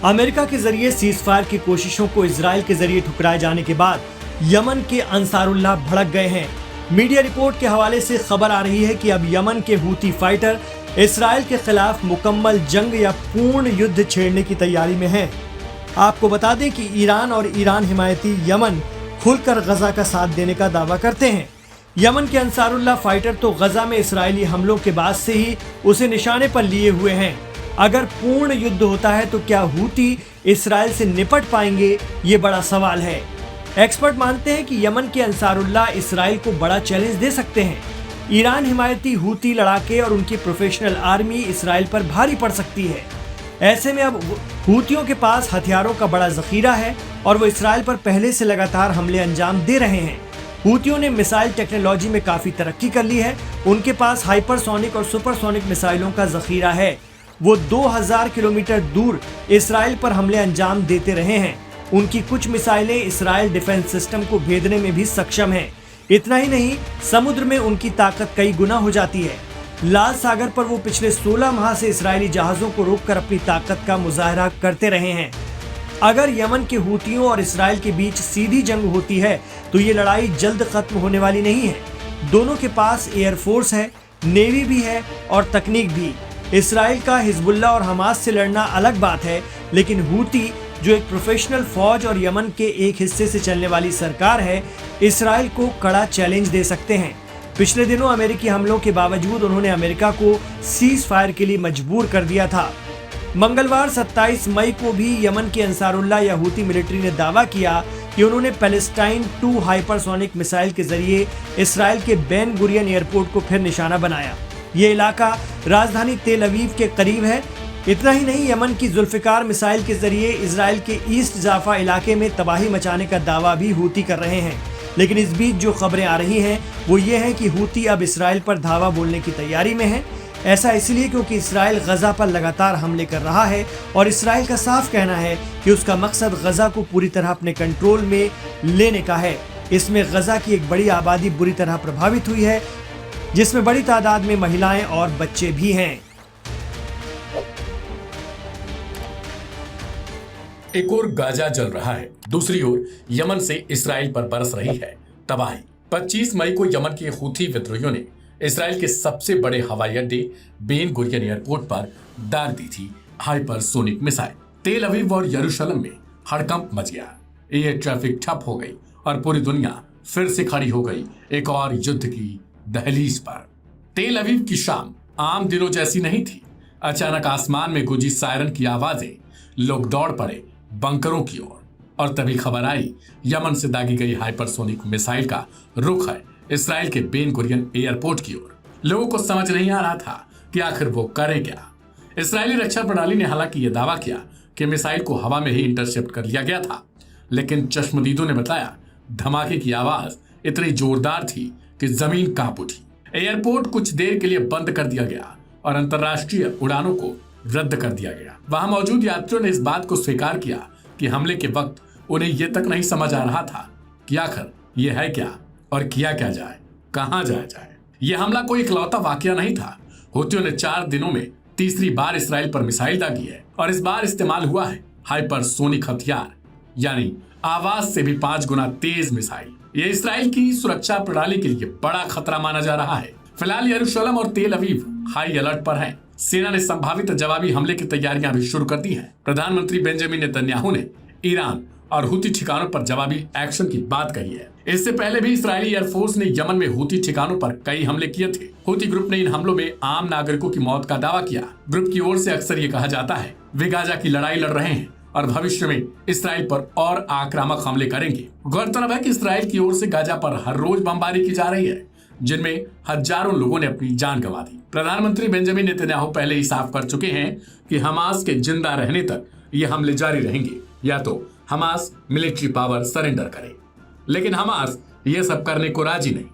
America के जरिए cease fire की कोशिशों को इजराइल के जरिए ठुकराए जाने के बाद यमन के अंसारुल्लाह भड़क गए हैं। मीडिया रिपोर्ट के हवाले से खबर आ रही है कि अब यमन के हूती फाइटर इजराइल के खिलाफ मुकम्मल जंग या पूर्ण युद्ध छेड़ने की तैयारी में हैं। आपको बता दें कि ईरान और ईरान हिमायती यमन खुलकर गजा का साथ देने का दावा करते हैं। यमन के अंसारुल्लाह फाइटर तो गजा में इस्राएली हमलों के बाद से ही उसे निशाने पर लिए हुए हैं। अगर पूर्ण युद्ध होता है तो क्या हूती इस्राएल से निपट पाएंगे, ये बड़ा सवाल है। एक्सपर्ट मानते हैं कि यमन के अंसारुल्लाह इस्राएल को बड़ा चैलेंज दे सकते हैं। ईरान हिमायती हूती लड़ाके और उनकी प्रोफेशनल आर्मी इस्राएल पर भारी पड़ सकती है। ऐसे में अब हूतियों के पास हथियारों का बड़ा जखीरा है और वो इस्राएल पर पहले से लगातार हमले अंजाम दे रहे हैं। हूतियों ने मिसाइल टेक्नोलॉजी में काफी तरक्की कर ली है। उनके पास हाइपरसोनिक और सुपरसोनिक मिसाइलों का जखीरा है। वो 2000 किलोमीटर दूर इस्राएल पर हमले अंजाम देते रहे हैं। उनकी कुछ मिसाइलें इस्राएल डिफेंस सिस्टम को भेदने में भी सक्षम हैं। इतना ही नहीं, समुद्र में उनकी ताकत कई गुना हो जाती है। लाल सागर पर वो पिछले 16 माह से इस्राएली जहाजों को रोककर अपनी ताकत का मुजाहरा करते रहे हैं। अगर यमन के हूतियों और इस्राएल के बीच सीधी जंग होती है तो ये लड़ाई जल्द खत्म होने वाली नहीं है। दोनों के पास एयरफोर्स है, नेवी भी है और तकनीक भी। इस्राएल का हिजबुल्लाह और हमास से लड़ना अलग बात है, लेकिन हूती जो एक प्रोफेशनल फौज और यमन के एक हिस्से से चलने वाली सरकार है, इस्राएल को कड़ा चैलेंज दे सकते हैं। पिछले दिनों अमेरिकी हमलों के बावजूद उन्होंने अमेरिका को सीज फायर के लिए मजबूर कर दिया था। मंगलवार 27 मई को भी यमन के अंसारुल्लाह या हूती मिलिट्री ने दावा किया कि उन्होंने पैलेस्टाइन 2 हाइपरसोनिक मिसाइल के जरिए इस्राएल के बेन गुरियन एयरपोर्ट को फिर निशाना बनाया। ये इलाका राजधानी तेल अवीव के करीब है। इतना ही नहीं, यमन की जुल्फिकार मिसाइल के जरिए इजराइल के ईस्ट जाफा इलाके में तबाही मचाने का दावा भी हूती कर रहे हैं। लेकिन इस बीच जो खबरें आ रही हैं वो ये है कि हूती अब इस्राएल पर धावा बोलने की तैयारी में है। ऐसा इसलिए क्योंकि इस्राएल गजा पर लगातार हमले कर रहा है और इस्राएल का साफ कहना है कि उसका मकसद गजा को पूरी तरह अपने कंट्रोल में लेने का है। इसमें गजा की एक बड़ी आबादी बुरी तरह प्रभावित हुई है, जिसमें बड़ी तादाद में महिलाएं और बच्चे भी हैं। एक ओर गाजा जल रहा है, दूसरी ओर यमन से इस्राएल पर बरस रही है तबाही। 25 मई को यमन के हूथी विद्रोहियों ने इस्राएल के सबसे बड़े हवाई अड्डे बेन गुरियन एयरपोर्ट पर दाग दी थी हाइपरसोनिक मिसाइल। तेल अवीव और यरूशलेम में हड़कंप मच गया। एयर ट्रैफिक ठप हो गई और पूरी दुनिया फिर से खड़ी हो गई एक और युद्ध की दहलीज पर। तेल अवीव की शाम आम दिनों जैसी नहीं थी। अचानक आसमान में गूंजी सायरन की आवाजें, लोग दौड़ पड़े बंकरों की ओर और तभी खबर आई यमन से दागी गई हाइपरसोनिक मिसाइल का रुख है इस्राएल के बेन गुरियन एयरपोर्ट की ओर। लोगों को समझ नहीं आ रहा था कि आखिर वो करे क्या। इस्राएली रक्षा प्रणाली ने हालांकि यह दावा किया कि मिसाइल को हवा में ही इंटरसेप्ट कर लिया गया था, लेकिन चश्मदीदों ने बताया धमाके की आवाज इतनी जोरदार थी कि जमीन कांप उठी। एयरपोर्ट कुछ देर के लिए बंद कर दिया गया और अंतर्राष्ट्रीय उड़ानों को रद्द कर दिया गया। वहां मौजूद यात्रियों ने इस बात को स्वीकार किया कि हमले के वक्त उन्हें यह तक नहीं समझ आ रहा था कि आखिर यह है क्या और किया क्या जाए, कहां जाया जाए। यह हमला कोई इकलौता वाकया नहीं था। हूतियों ने 4 दिनों में तीसरी बार इस्राएल पर मिसाइल दागी है और इस बार इस्तेमाल हुआ है हाइपरसोनिक हथियार, यानी आवाज से भी 5 गुना तेज मिसाइल। यह इस्राएल की सुरक्षा प्रणाली के लिए बड़ा खतरा माना जा रहा है। फिलहाल यरूशलेम और तेल अवीव हाई अलर्ट पर हैं। सेना ने संभावित जवाबी हमले की तैयारियां भी शुरू कर दी हैं। प्रधानमंत्री बेंजामिन नेतन्याहू ने ईरान और हूती ठिकानों पर जवाबी एक्शन की बात कही है। इससे पहले भी इस्राएली एयरफोर्स ने यमन में हूती ठिकानों पर कई हमले किए थे। हूती ग्रुप ने इन हमलों में आम नागरिकों की मौत का दावा किया। ग्रुप की ओर से अक्सर ये कहा जाता है वे गाजा की लड़ाई लड़ रहे हैं और भविष्य में इस्राएल पर और आक्रामक हमले करेंगे। गौरतलब है कि इस्राएल की ओर से गाजा पर हर रोज बमबारी की जा रही है, जिनमें हजारों लोगों ने अपनी जान गंवा दी। प्रधानमंत्री बेंजामिन नेतन्याहू पहले ही साफ कर चुके हैं कि हमास के जिंदा रहने तक ये हमले जारी रहेंगे या तो हमास मिलिट्री पावर सरेंडर करे, लेकिन हमास ये सब करने को राजी नहीं।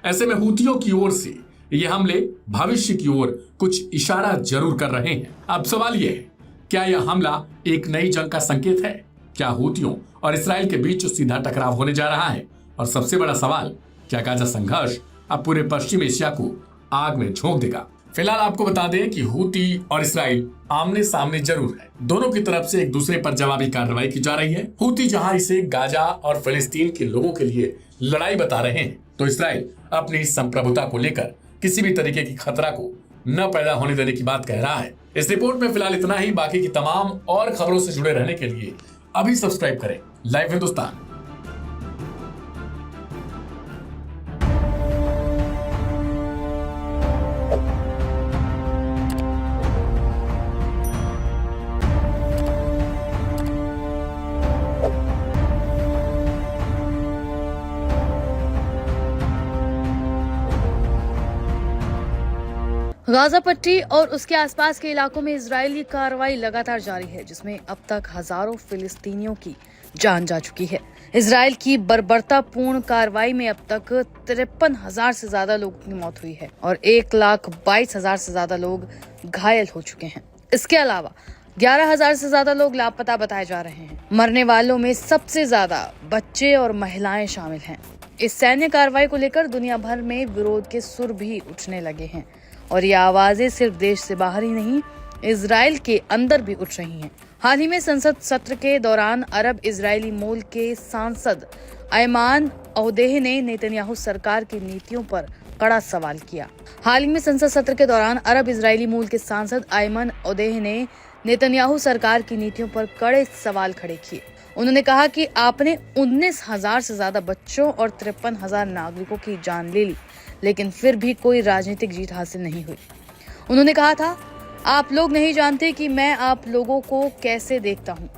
ऐसे में हूतियों की ओर से ये हमले भविष्य की ओर कुछ इशारा जरूर कर रहे हैं। अब सवाल ये है, क्या यह हमला एक नई जंग का संकेत है? क्या हूतियों और इस्राएल के बीच सीधा टकराव होने जा रहा है? और सबसे बड़ा सवाल, क्या गाजा संघर्ष अब पूरे पश्चिम एशिया को आग में झोंक देगा? फिलहाल आपको बता दें कि हूती और इसराइल आमने सामने जरूर है, दोनों की तरफ से एक दूसरे पर जवाबी कार्रवाई की जा रही है। हूती जहां इसे गाजा और फिलिस्तीन के लोगों के लिए लड़ाई बता रहे हैं, तो इसराइल अपनी संप्रभुता को लेकर किसी भी तरीके की खतरा को न पैदा होने देने की बात कह रहा है। इस रिपोर्ट में फिलहाल इतना ही। बाकी की तमाम और खबरों से जुड़े रहने के लिए अभी सब्सक्राइब करें लाइव हिंदुस्तान। गाजा पट्टी और उसके आसपास के इलाकों में इजरायली कार्रवाई लगातार जारी है, जिसमें अब तक हजारों फिलिस्तीनियों की जान जा चुकी है। इजरायल की बर्बरतापूर्ण कार्रवाई में अब तक 53,000 से ज्यादा लोगों की मौत हुई है और 1,22,000 से ज्यादा लोग घायल हो चुके हैं। इसके अलावा 11,000 से ज्यादा लोग लापता बताए जा रहे हैं। मरने वालों में सबसे ज्यादा बच्चे और महिलाएं शामिल हैं। इस सैन्य कार्रवाई को लेकर दुनिया भर में विरोध के सुर भी उठने लगे हैं और ये आवाजें सिर्फ देश से बाहर ही नहीं, इजराइल के अंदर भी उठ रही हैं। हाल ही में संसद सत्र के दौरान अरब इजरायली मूल के सांसद अयमान ओदेह ने नेतन्याहू सरकार की नीतियों पर कड़ा सवाल किया। हाल ही में संसद सत्र के दौरान अरब इजरायली मूल के सांसद अयमान ओदेह ने नेतन्याहू सरकार की नीतियों पर कड़े सवाल खड़े किए। उन्होंने कहा कि आपने 19,000 से ज्यादा बच्चों और 53,000 नागरिकों की जान ले ली, लेकिन फिर भी कोई राजनीतिक जीत हासिल नहीं हुई। उन्होंने कहा था, आप लोग नहीं जानते कि मैं आप लोगों को कैसे देखता हूँ,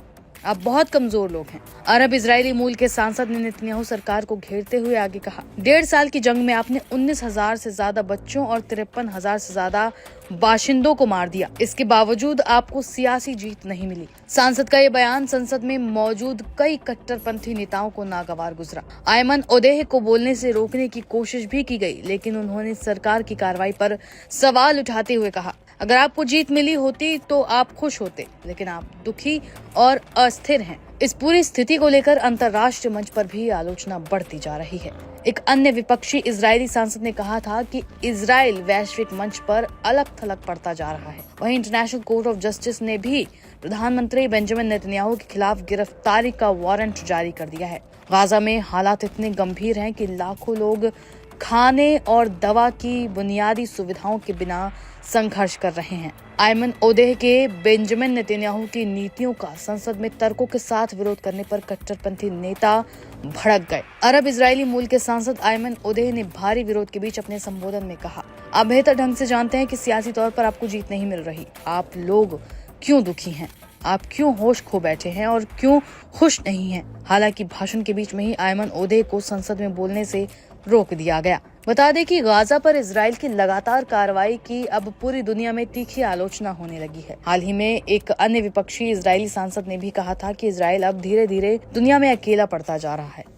आप बहुत कमजोर लोग हैं। अरब इजरायली मूल के सांसद ने नेतन्याहू सरकार को घेरते हुए आगे कहा, 1.5 साल की जंग में आपने 19,000 से ज्यादा बच्चों और 53,000 से ज्यादा बाशिंदों को मार दिया। इसके बावजूद आपको सियासी जीत नहीं मिली। सांसद का ये बयान संसद में मौजूद कई कट्टरपंथी नेताओं को नागवार गुजरा। अयमान ओदेह को बोलने से रोकने की कोशिश भी की गई, लेकिन उन्होंने सरकार की कार्रवाई पर सवाल उठाते हुए कहा, अगर आपको जीत मिली होती तो आप खुश होते, लेकिन आप दुखी और अस्थिर हैं। इस पूरी स्थिति को लेकर अंतर्राष्ट्रीय मंच पर भी आलोचना बढ़ती जा रही है। एक अन्य विपक्षी इजरायली सांसद ने कहा था कि इजराइल वैश्विक मंच पर अलग थलग पड़ता जा रहा है। वहीं इंटरनेशनल कोर्ट ऑफ जस्टिस ने भी प्रधानमंत्री बेंजामिन नेतन्याहू के खिलाफ गिरफ्तारी का वारंट जारी कर दिया है। गाजा में हालात इतने गंभीर हैं कि लाखों लोग खाने और दवा की बुनियादी सुविधाओं के बिना संघर्ष कर रहे हैं। अयमान ओदेह के बेंजामिन नेतन्याहू की नीतियों का संसद में तर्कों के साथ विरोध करने पर कट्टरपंथी नेता भड़क गए। अरब इजरायली मूल के सांसद अयमान ओदेह ने भारी विरोध के बीच अपने संबोधन में कहा, आप बेहतर ढंग से जानते हैं कि सियासी तौर पर आपको जीत नहीं मिल रही। आप लोग क्यों दुखी हैं, आप क्यों होश खो बैठे हैं और क्यों खुश नहीं हैं। हालांकि भाषण के बीच में ही अयमान ओदेह को संसद में बोलने से रोक दिया गया। बता दें कि गाजा पर इजराइल की लगातार कार्रवाई की अब पूरी दुनिया में तीखी आलोचना होने लगी है। हाल ही में एक अन्य विपक्षी इजरायली सांसद ने भी कहा था कि इजराइल अब धीरे धीरे दुनिया में अकेला पड़ता जा रहा है।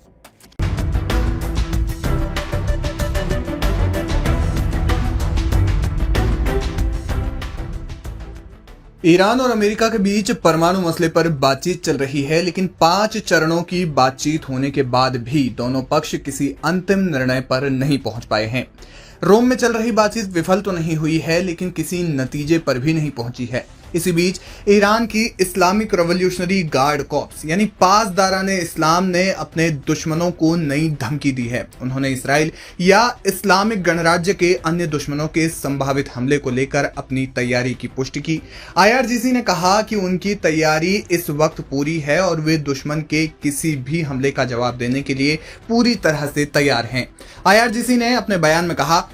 ईरान और अमेरिका के बीच परमाणु मसले पर बातचीत चल रही है, लेकिन 5 चरणों की बातचीत होने के बाद भी दोनों पक्ष किसी अंतिम निर्णय पर नहीं पहुंच पाए हैं। रोम में चल रही बातचीत विफल तो नहीं हुई है, लेकिन किसी नतीजे पर भी नहीं पहुंची है। इसी बीच ईरान की इस्लामिक रेवोल्यूशनरी गार्ड कॉर्प्स यानी पासदाराने इस्लाम ने अपने दुश्मनों को नई धमकी दी है। उन्होंने इसराइल या इस्लामिक गणराज्य के अन्य दुश्मनों के संभावित हमले को लेकर अपनी तैयारी की पुष्टि की। IRGC ने कहा कि उनकी तैयारी इस वक्त पूरी है और वे दुश्मन के किसी भी हमले का जवाब देने के लिए पूरी तरह से तैयार हैं। IRGC ने अपने बयान में कहा,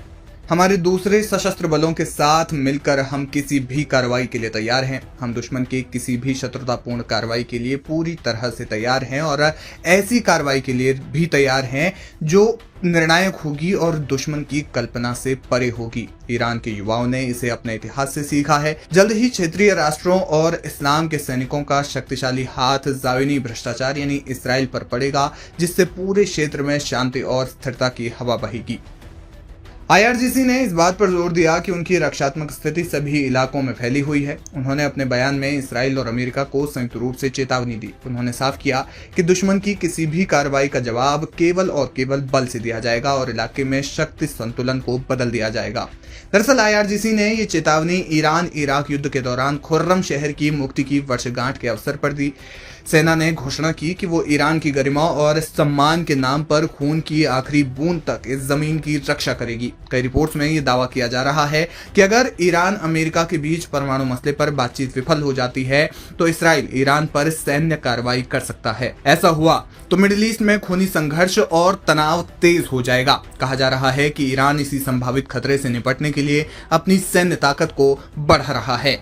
हमारे दूसरे सशस्त्र बलों के साथ मिलकर हम किसी भी कार्रवाई के लिए तैयार हैं। हम दुश्मन के किसी भी शत्रुतापूर्ण कार्रवाई के लिए पूरी तरह से तैयार हैं और ऐसी कार्रवाई के लिए भी तैयार हैं जो निर्णायक होगी और दुश्मन की कल्पना से परे होगी। ईरान के युवाओं ने इसे अपने इतिहास से सीखा है। जल्द ही क्षेत्रीय राष्ट्रों और इस्लाम के सैनिकों का शक्तिशाली हाथ ज़ाविनी भ्रष्टाचार यानी इसराइल पर पड़ेगा, जिससे पूरे क्षेत्र में शांति और स्थिरता की हवा बहेगी। IRGC ने इस बात पर जोर दिया कि उनकी रक्षात्मक स्थिति सभी इलाकों में फैली हुई है। उन्होंने अपने बयान में इसराइल और अमेरिका को संयुक्त रूप से चेतावनी दी। उन्होंने साफ किया कि दुश्मन की किसी भी कार्रवाई का जवाब केवल और केवल बल से दिया जाएगा और इलाके में शक्ति संतुलन को बदल दिया जाएगा। दरअसल IRGC ने ये चेतावनी ईरान इराक युद्ध के दौरान खुर्रम शहर की मुक्ति की वर्षगांठ के अवसर पर दी। सेना ने घोषणा की कि वो ईरान की गरिमा और सम्मान के नाम पर खून की आखिरी बूंद तक इस जमीन की रक्षा करेगी। कई रिपोर्ट्स में ये दावा किया जा रहा है कि अगर ईरान अमेरिका के बीच परमाणु मसले पर बातचीत विफल हो जाती है तो इसराइल ईरान पर सैन्य कार्रवाई कर सकता है। ऐसा हुआ तो मिडिल ईस्ट में खूनी संघर्ष और तनाव तेज हो जाएगा। कहा जा रहा है कि ईरान इसी संभावित खतरे से निपटने के लिए अपनी सैन्य ताकत को बढ़ा रहा है।